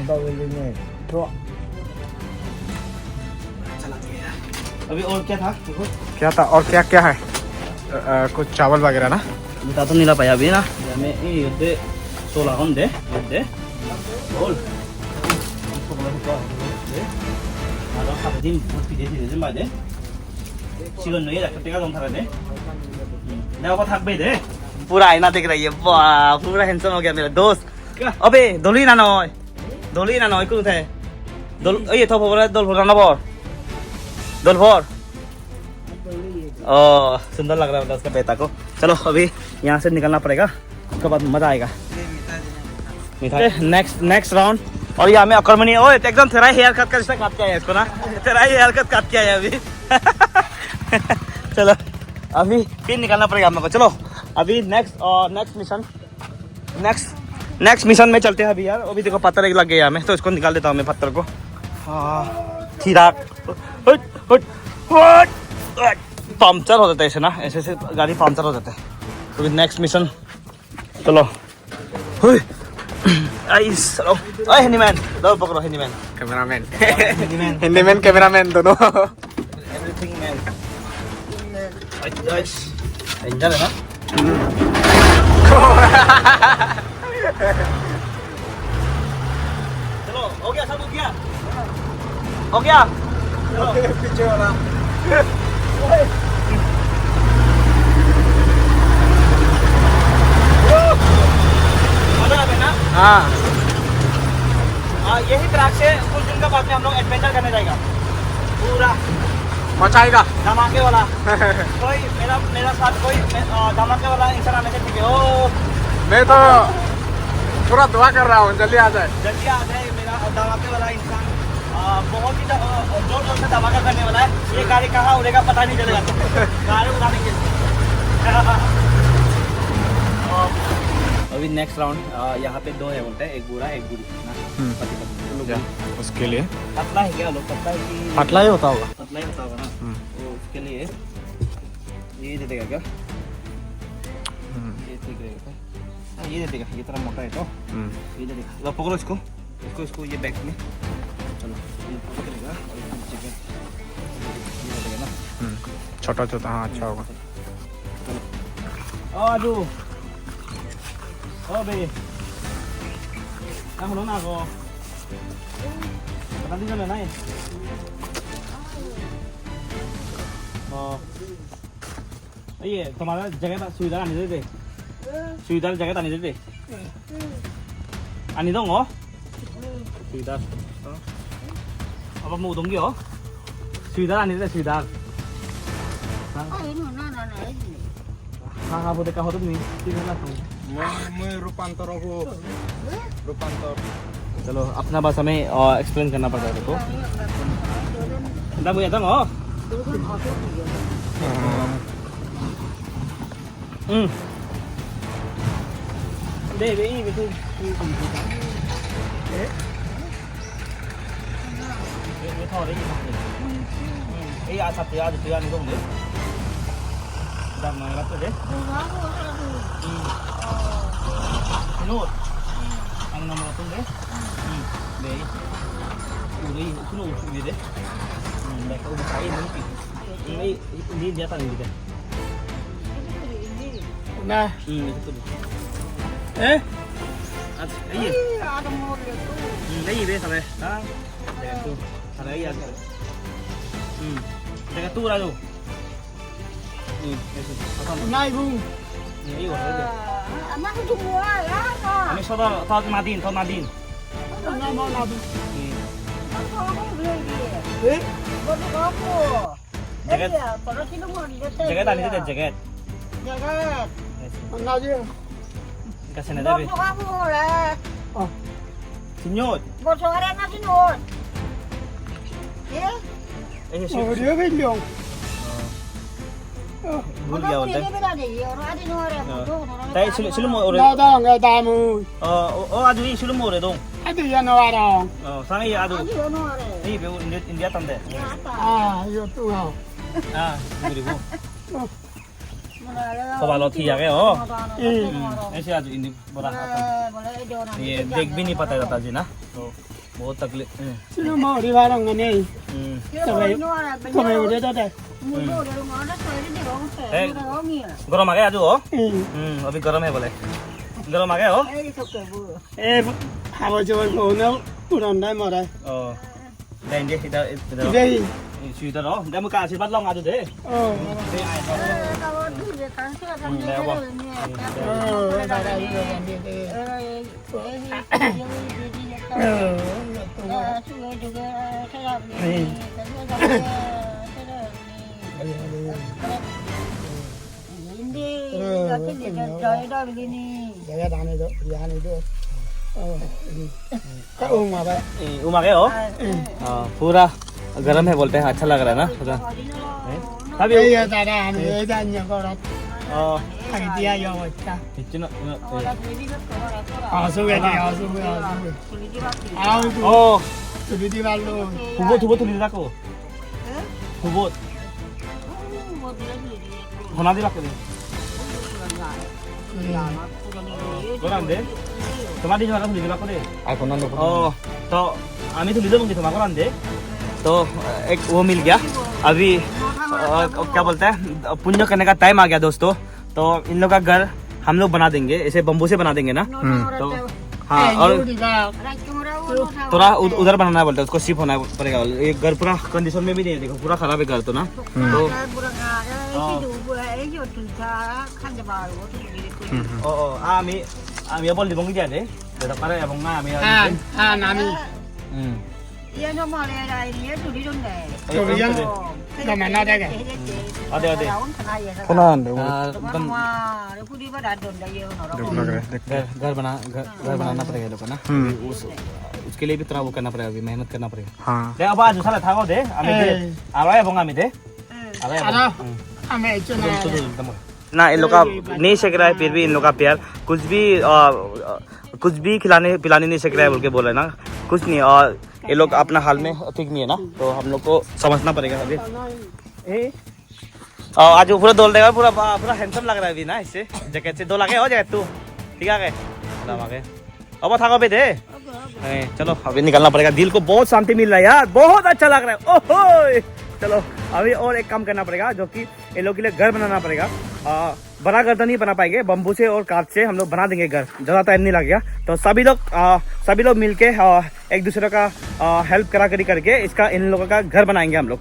अभी और क्या था देखो, क्या था और क्या क्या है? कुछ चावल वगैरह ना, बता तो नहीं ला पाया अभी ना मैं ये दे 16 kon deh deh bol ada apa din video din ba deh sigon no ये रखते दम थारा दे ना वो थक बे दे पूरा आईना देख रही है, वाह पूरा हैंडसम हो गया मेरा दोस्त। अबे दोली ना नय कुन थे दोल ये तो बोला दोल भरा ना बोर दोल भर ओ सुंदर लग रहा है उसका बेटा को। चलो अभी यहाँ से निकलना पड़ेगा, उसके बाद मजा आएगा। नेक्स्ट राउंड और यहाँ में अकर्मणी ओए एकदम तेरा हेयर कट का काट के आया इसको ना, तेरा हेयर कट काट के आया अभी चलो अभी फिर निकलना पड़ेगा हम लोग को। चलो अभी नेक्स्ट मिशन में चलते हैं अभी यार। अभी देखो पत्थर एक लग गया हमें, तो इसको निकाल देता हूँ मैं पत्थर को। पंचर हो जाता है ऐसे ना, ऐसे गाड़ी पंचर हो जाता है। तो अभी नेक्स्ट मिशन चलो। हैंडीमैन दो पकड़ो, हैंडीमैन कैमरामैन हैंडीमैन कैमरामैन दोनों एवरीथिंग मैन एंजल है ना। चलो हो गया, सब हो गया चलो पीछे वाला मजा आवे ना। हाँ यही ट्रैक से कुछ दिन का बाद में हम लोग एडवेंचर करने जाएगा पूरा मचाएगा धमाके वाला। कोई मेरा साथ कोई धमाके वाला इंसान आने से ठीक है। ओ मैं तो पूरा दुआ कर रहा हूँ जल्दी आ जाए। जल्दी आ जाए मेरा धमाके वाला इंसान, बहुत ही जोर जोर से धमाका करने वाला है। ये गाड़ी कहाँ उड़ेगा पता नहीं चलेगा, गाड़ी उड़ाने के लिए। अभी नेक्स्ट राउंड यहाँ पे 2 है बोलते हैं, एक बूढ़ा एक बूढ़ी ना। उसके लिए पतला है क्या लोग, पतला है कि पतला ही होता होगा। पतला ही होता होगा ना, तो उसके लिए ये दे देगा क्या? ये ठीक रहेगा, ये दे देगा, ये तरह मोटा है तो ये दे देगा। लो पकड़ो इसको ये बैग में। चलो ये पकड़ेगा और ये जैकेट ये दे देगा ना, छोटा छोटा। हाँ अच्छा होगा। आजू ओ बे हम लोग ना को पता नहीं चला ना ये। ये तुम्हारा जगह सुविधा आने देते, सुविधा जगह आने देते आने दो सुविधा अब मुँह दूंगी हो सुविधा आने देते सुविधा। हाँ वो देखा हो तुम नहीं मैं रूपांतर हो रूपांतर। चलो अपना भाषा में एक्सप्लेन करना पड़ता है देखो मुझे था दे दे ये आ सकते यार तो यार नहीं दूंगे दाम मांगा तो दे Nut, ang nama tu deh, deh, uri, itu nu uri deh, mereka udah kain mungkin, ini dia tadi deh, nah itu deh, Iya. Ada mau itu. Iya be sampai. Nah. Jangan tuh. Ada iya. Jangan tuh lah tuh. Nay bu. Iya, iya. Anak itu semua ya. Kami saudara Taut Madin, Taut Madin. Nay mau nabi. Kamu beli dia. Eh? Buat kamu. Jaket. Iya, kalau sini mau dia. Jaket tadi itu jaket. Jaket. Mana aja? Kasih nada be. Buat kamu lah. Sinyot. Buat sore nasi nur. Ya. Oh dia bilang. भूल गया बोलते हैं ताई सिलम हो रे Nggak tahu nggak tahu. ओ आज ही सिलम हो रे दो Ada yang orang. सांगे आज नहीं बे इंडिया तंदे Ah, itu tuh. हां मेरी को सवाल थी आ गए हो ऐसे आज इंडी बड़ा ये देख भी नहीं पता जाता जी ना तो बहुत तकलीफ Sino mau di warung ini? Kami udah ada. गरम आ गया आज हो अभी गरम है बोले गरम आ गया हो Eh, apa coba kau nak kurang dah marah. देंगे इधर इधर Jadi, इधर हो दे मुका आशीर्वाद लौंगा दे oh, दे आए saya dah ni tu, dia ni tu. Kau umah apa? Uma गए हो पूरा गरम है बोलते हैं अच्छा लग रहा है ना पूरा अभी Iya, dah dah ni, dah ni kau dah. Hari dia yang macam. इतना Asuh ni, asuh. ओ Sudah di malu. 두보 tulid ako 두보 होना दिला के गरम दे तुम्हारी जो तुलिद दिला को दे तो आमी तुलिद दूंगी तुम्हारा गरम दे तो एक वो मिल गया अभी क्या बोलते हैं पुण्य करने का टाइम आ गया दोस्तों तो इन लोग का घर हम लोग बना देंगे ऐसे बम्बू से बना देंगे ना तो हाँ और थोड़ा उधर बनाना है बोलते हैं उसको शिफ्ट होना पड़ेगा ये घर पूरा कंडीशन में भी नहीं है देखो पूरा खराब है घर तो ना तो आमी अब बोल दिबोंगी जादे देखो पारे अब ना आमी Nami. Iya nomor ada ini tu di dong deh. Kemudian, dah mana dah kan? अदे अदे Konan deh. Wah, aku di mana dong deh ya orang. घर बनाना पड़ेगा लोग ना उसके लिए भी थोड़ा वो करना पड़ेगा अभी मेहनत करना पड़ेगा हाँ. दे अब आज साला थागो दे आमी दे आवाए बोंगा आमी दे आवाए Ada, ame itu ना इन लोग का नहीं सक रहा है फिर भी इन लोग का प्यार कुछ भी खिलाने पिलाने नहीं सक रहा है बोल के बोल रहे ना कुछ नहीं और ये लोग अपना हाल में ठीक नहीं है ना तो हम लोग को समझना पड़ेगा अभी आज पूरा दौड़ देगा पूरा पूरा हैंडसम लग रहा है अभी ना इससे जैकेट से 2 लगे हो जाए तू ठीक है अब था पे दे चलो अभी निकलना पड़ेगा दिल को बहुत शांति मिल रहा है यार बहुत अच्छा लग रहा है ओहो चलो अभी और एक काम करना पड़ेगा जो कि इन लोग के लिए घर बनाना पड़ेगा बड़ा घर तो नहीं बना पाएंगे बम्बू से और काट से हम लोग बना देंगे घर ज़्यादा टाइम नहीं लगेगा तो सभी लोग मिलके एक दूसरे का हेल्प करा करी करके इसका इन लोगों का घर बनाएंगे हम लोग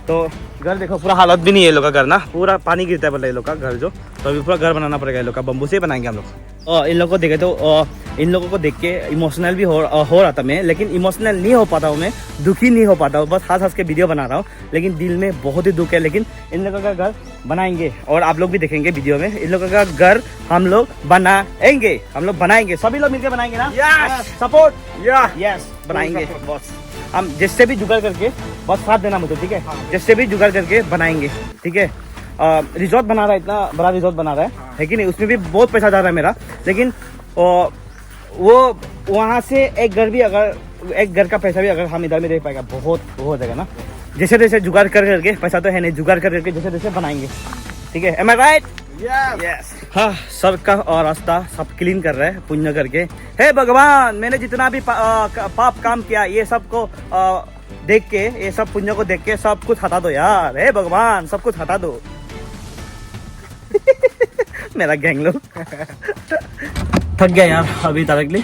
तो घर देखो पूरा हालत भी नहीं है ये लोग का घर ना पूरा पानी गिरता है बोले ये लोग का घर जो तो अभी पूरा घर बनाना पड़ेगा ये लोग का बम्बू से बनाएंगे हम लोग और इन लोगों को देखे तो इन लोगों को देख के इमोशनल भी हो रहा था मैं लेकिन इमोशनल नहीं हो पाता हूँ मैं दुखी नहीं हो पाता हूँ बस हंस के वीडियो बना रहा हूँ लेकिन दिल में बहुत ही दुख है लेकिन इन लोगों का घर बनाएंगे और आप लोग भी देखेंगे वीडियो में इन लोगों का घर हम लोग बनाएंगे सभी लोग मिलकर बनाएंगे ना सपोर्ट यस बनाएंगे बॉस हम जिससे भी जुगाड़ करके बस साथ देना मुझे ठीक है जिससे भी जुगाड़ करके बनाएंगे ठीक है रिजॉर्ट बना रहा है इतना बड़ा रिजॉर्ट बना रहा है कि नहीं उसमें भी बहुत पैसा जा रहा है मेरा लेकिन वो वहाँ से एक घर का पैसा भी अगर हम इधर में दे पाएगा बहुत हो जाएगा ना जैसे जैसे जुगाड़ करके पैसा तो है नहीं जुगाड़ करके जैसे जैसे बनाएंगे ठीक है एम आई राइट यस हाँ सड़क का और रास्ता सब क्लीन कर रहे हैं पुण्य करके हे भगवान मैंने जितना भी पाप काम किया ये सब को देख के ये सब पुण्य को देख के सब कुछ हटा दो यार हे भगवान सब कुछ हटा दो मेरा गैंग लोग थक गया यार, अभी डायरेक्टली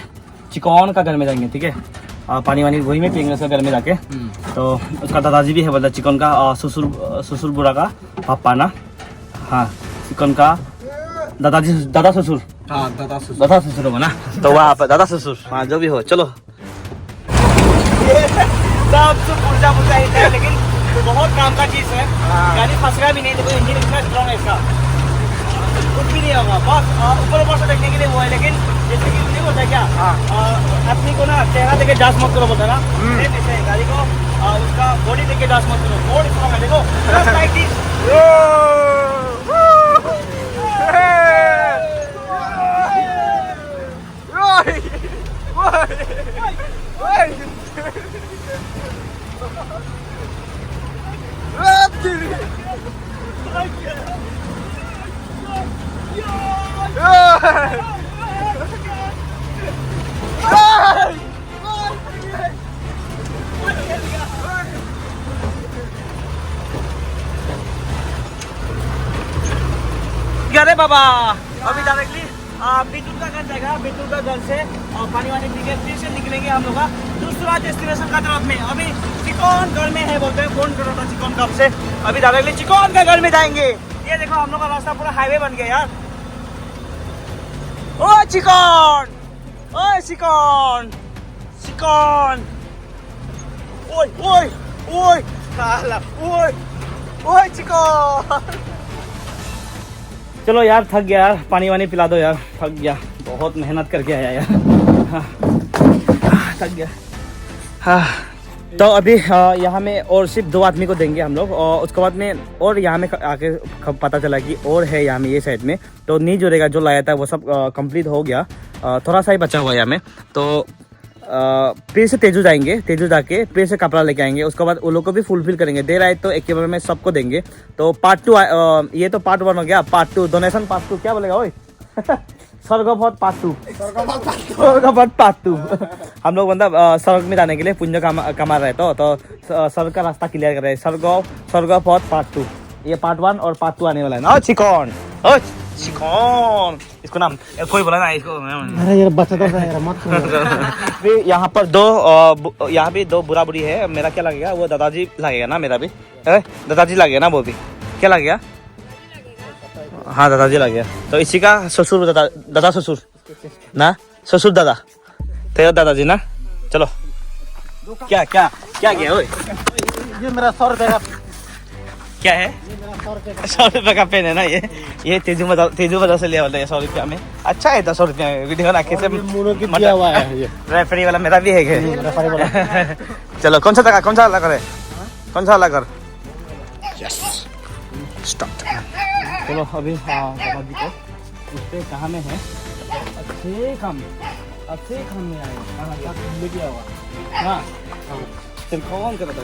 चिकन का घर में जाएंगे, ठीक है। पानी वानी वही में पियेंगे उसका घर में जाके। तो उसका दादाजी भी है बोलता चिकन का, ससुर बुरा का पापा ना, हाँ चिकन का दादाजी दादा ससुर, हाँ दादा ससुर होगा ना, तो वहाँ पर दादा ससुर, हाँ जो भी हो। चलो सब पुर्जा ही है, लेकिन बहुत काम का चीज है, गाड़ी फंसगा भी नहीं। देखो इंजन इतना स्ट्रॉन्ग है इसका, कुछ भी नहीं होगा, बस ऊपर ऊपर से देखने के लिए वो है। लेकिन जैसे कि नहीं होता है क्या, अपनी को ना चेहरा देके जांच मत करो बोलता ना, जैसे गाड़ी को उसका बॉडी देके जांच मत करो, बहुत स्ट्रॉन्ग है। देखो just like this। अरे बाबा अभी डायरेक्टली बिटूल का घर जाएगा, बिटूल का घर से पानी वानी पी के फिर से निकलेंगे हम लोग का दूसरा डेस्टिनेशन का तरफ में। अभी चिकन घर में है बोलते हैं, फोन करो था चिकन कब से, अभी डायरेक्टली चिकन का घर में जाएंगे। ये देखो हम लोग का रास्ता पूरा हाईवे बन गया यार। ओ चिकन, ओ चिकन, चिकन, ओए ओए ओए काला, ओए ओए चिकन। चलो यार थक गया यार, पानी वानी पिला दो यार, थक गया, बहुत मेहनत करके आया यार, थक गया। हाँ तो अभी यहाँ में और सिर्फ 2 आदमी को देंगे हम लोग, और उसके बाद में और यहाँ में आके पता चला कि और है यहाँ में ये साइड में, तो नहीं जुड़ेगा। जो लाया था वो सब कंप्लीट हो गया, थोड़ा सा ही बचा हुआ है यहाँ में। तो फिर से तेजू जाएंगे, तेजू जाके फिर से कपड़ा लेके आएंगे, उसके बाद उन लोग को भी फुलफिल करेंगे। दे रहा है तो एक के बारे में सबको देंगे। तो पार्ट 2 ये तो पार्ट 1 हो गया, पार्ट 2 डोनेशन पार्ट 2 क्या बोलेगा ओए स्वर्गपथ पार्ट 2, स्वर्गपथ पार्ट 2। हम लोग मतलब स्वर्ग में जाने के लिए पुण्य कमा रहे तो स्वर्ग का रास्ता क्लियर कर रहे हैं। स्वर्गपथ पार्ट 2, ये पार्ट 1 और पार्ट 2 आने वाला है ना। चिकन, ओ चिकन इसको नाम कोई बोला ना इसको, अरे यार बचा तो यार मत फिर यहाँ पर यहाँ भी 2 बुरा बुरी है। मेरा क्या लगेगा, वो दादाजी लगेगा ना, मेरा भी दादाजी लगेगा ना, वो भी क्या लगेगा, हाँ दादाजी लग गया। तो इसी का ससुर दादा ससुर ना, ससुर दादा तेरा दादाजी ना। चलो क्या क्या क्या गया ओए, ये मेरा 100 रुपए का क्या है, 100 रुपए का पेन है ना ये तेजू बाजार से लिया हुआ है 100 रुपया में। अच्छा है 100 रुपया में, वीडियो ना कैसे दिया हुआ है ये रेफरी वाला मेरा भी है क्या? चलो कौन सा लगा, कौन सा लगा करे, कौन सा लगा कर, स्टार्ट। चलो अभी दादाजी को पूछते कहाँ में है, अच्छे काम में आए, हाँ ले गया हुआ, हाँ चल कौन कर रहा है,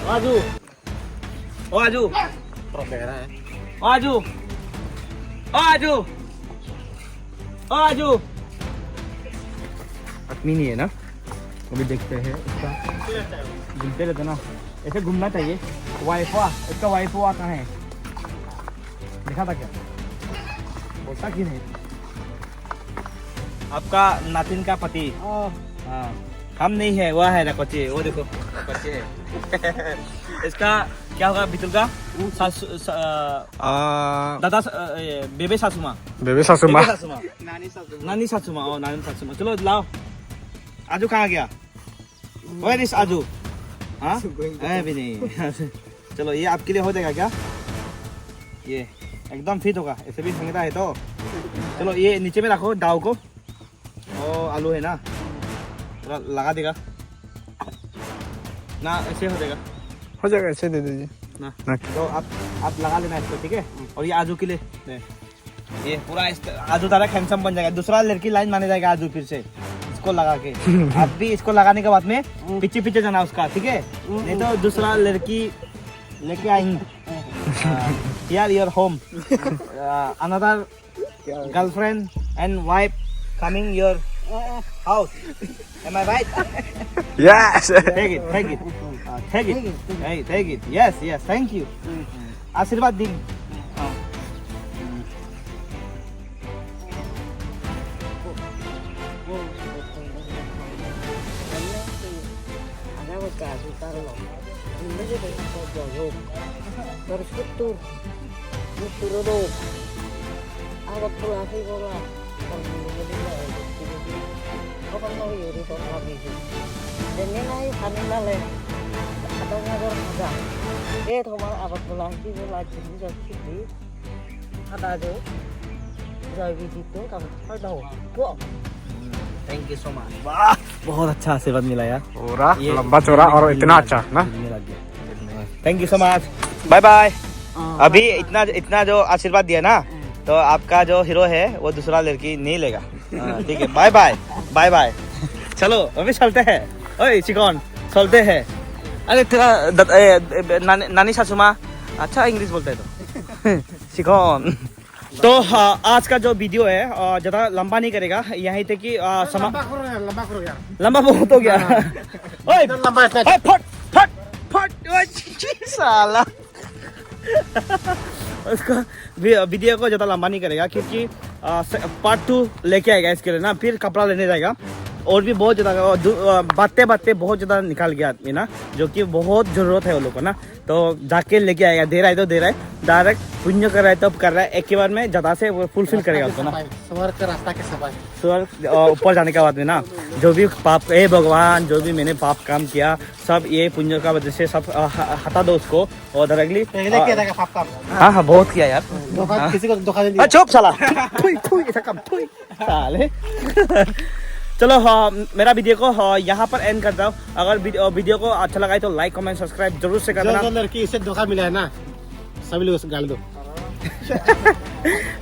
आजू ओ आजू आजू आजू आजू आदमी नहीं है ना, अभी देखते हैं इसका, घूमते रहते ना, ऐसे घूमना चाहिए। वाइफा, इसका वाइफा कहाँ है, देखा था क्या, बोलता कि नहीं, आपका नातिन का पति, हाँ हम नहीं है, वह है ना कोचे, वो देखो कोचे है। इसका क्या होगा बितुल का दादा बेबे सासुमा, नानी सासुमा, ओ नानी सासुमा। चलो लाओ, आजू कहाँ गया, वेयर इज आजू, हाँ भी नहीं। चलो ये आपके लिए हो जाएगा क्या, ये एकदम फिट होगा, ऐसे भी संगीता है तो। चलो ये नीचे में रखो दाव को, ओ आलू है ना, थोड़ा लगा देगा ना, ऐसे हो जाएगा ऐसे दे दीजिए ना। तो आप लगा लेना इसको, ठीक है। और ये आजू के लिए ये पूरा आजू तारा हैंडसम बन जाएगा, दूसरा लड़की लाइन माने जाएगा आजू फिर से इसको लगा के। आप भी इसको लगाने के बाद में पीछे पीछे जाना उसका, ठीक है, नहीं तो दूसरा लड़की लेके आएंगे। यार your home another girlfriend and wife coming your house. Am I right? Yes. Take it. Hey, take it. Yes, thank you. आशीर्वाद दी। dikasih taruh. Ini juga ikut jauh. Terus betul. Betul dong. Awak pulang sih kalau ini lah. Kau kan mau yuri kau habis. Dan ini naik panen lale. Atau ngador ada. Thomar awak pulang sih kalau lagi jadi ada aja. Jadi itu kamu tahu. Kok thank you so much वाह बहुत अच्छा आशीर्वाद मिला यार पूरा लंबा चौड़ा और इतना अच्छा ना thank you so much bye bye अभी इतना इतना जो आशीर्वाद दिया ना तो आपका जो हीरो है वो दूसरा लड़की नहीं लेगा ठीक है बाय बाय बाय बाय चलो अभी चलते हैं ओए चिकन चलते हैं अरे तेरा नानी सासू माँ अच्छा इंग्लिश बोलते है तो चिकन तो आज का जो वीडियो है ज़्यादा लंबा नहीं करेगा यहीं तक कि लंबा करो यार लंबा बहुत हो गया ओए लंबा ओए, फट फट फट ओए, साला उसका वीडियो को ज़्यादा लंबा नहीं करेगा क्योंकि पार्ट 2 लेके आएगा इसके लिए ना फिर कपड़ा लेने जाएगा और भी बहुत ज़्यादा बातें बातें बहुत ज़्यादा निकाल गया आदमी ना जो कि बहुत ज़रूरत है वो लोग को ना तो जाके लेके आएगा दे रहा है तो दे रहा है डायरेक्ट पुण्य कर रहा है तब कर रहा है एक ही बार में ज़्यादा से वो फुलफिल करेगा उसको ना स्वर्ग का रास्ता के सफाई स्वर्ग ऊपर जाने के बाद में ना जो भी पाप ए भगवान जो भी मैंने पाप काम किया सब ये पुण्य का वजह से सब हटा दो उसको और डायरेक्टली पहले किया था पाप का हाँ हाँ बहुत किया यार किसी को धोखा नहीं दिया चुप साला थुई थुई ऐसा कम थुई साले चलो मेरा वीडियो को यहाँ पर एंड करता हूँ अगर वीडियो को अच्छा लगा है तो लाइक कमेंट सब्सक्राइब जरूर से कर देना जो लड़की इसे धोखा मिला है ना सभी लोग गाल दो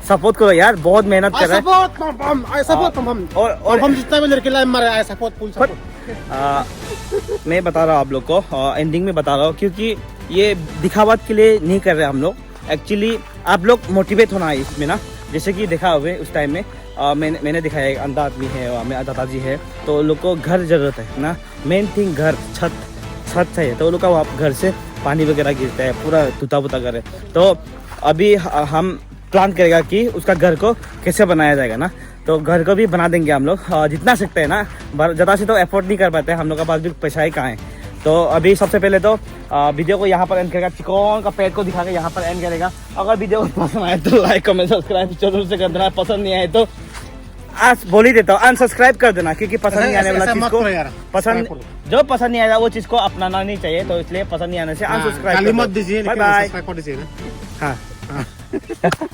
सपोर्ट करो यार बहुत मेहनत कर रहा है सपोर्ट और हम जितना भी लड़के लाए मारे आए सपोर्ट फुल सपोर्ट मैं बता रहा हूँ आप लोग को एंडिंग में बता रहा हूँ क्योंकि ये दिखावट के लिए नहीं कर रहे हम लोग एक्चुअली आप लोग मोटिवेट होना है इसमें ना जैसे कि देखा हुए उस टाइम में मैंने दिखाया एक अंधा आदमी है मेरा दादाजी है तो लोग को घर जरूरत है ना मेन थिंग घर छत चाहिए तो लोग का घर से पानी वगैरह गिरता है पूरा टूटा फूटा घर है तो अभी हम प्लान करेगा कि उसका घर को कैसे बनाया जाएगा ना तो घर को भी बना देंगे हम लोग जितना सकते हैं ना ज़्यादा से तो एफोर्ड नहीं कर पाते हम लोग का पास भी पैसा ही कहाँ है तो अभी सबसे पहले तो वीडियो को यहाँ पर एंड करेगा चिकन का पेट को दिखा के यहाँ पर एंड करेगा अगर वीडियो को पसंद आए तो लाइक कमेंट सब्सक्राइब जरूर से कर देना पसंद नहीं आए तो आज बोल ही देता हूँ अनसब्सक्राइब कर देना क्योंकि पसंद नहीं आने वाला चीज को पसंद जो पसंद नहीं आएगा वो चीज को अपनाना नहीं चाहिए तो इसलिए पसंद नहीं आने से अनसब्सक्राइब मत दीजिए बाय बाय सब्सक्राइब कर दीजिए ना हाँ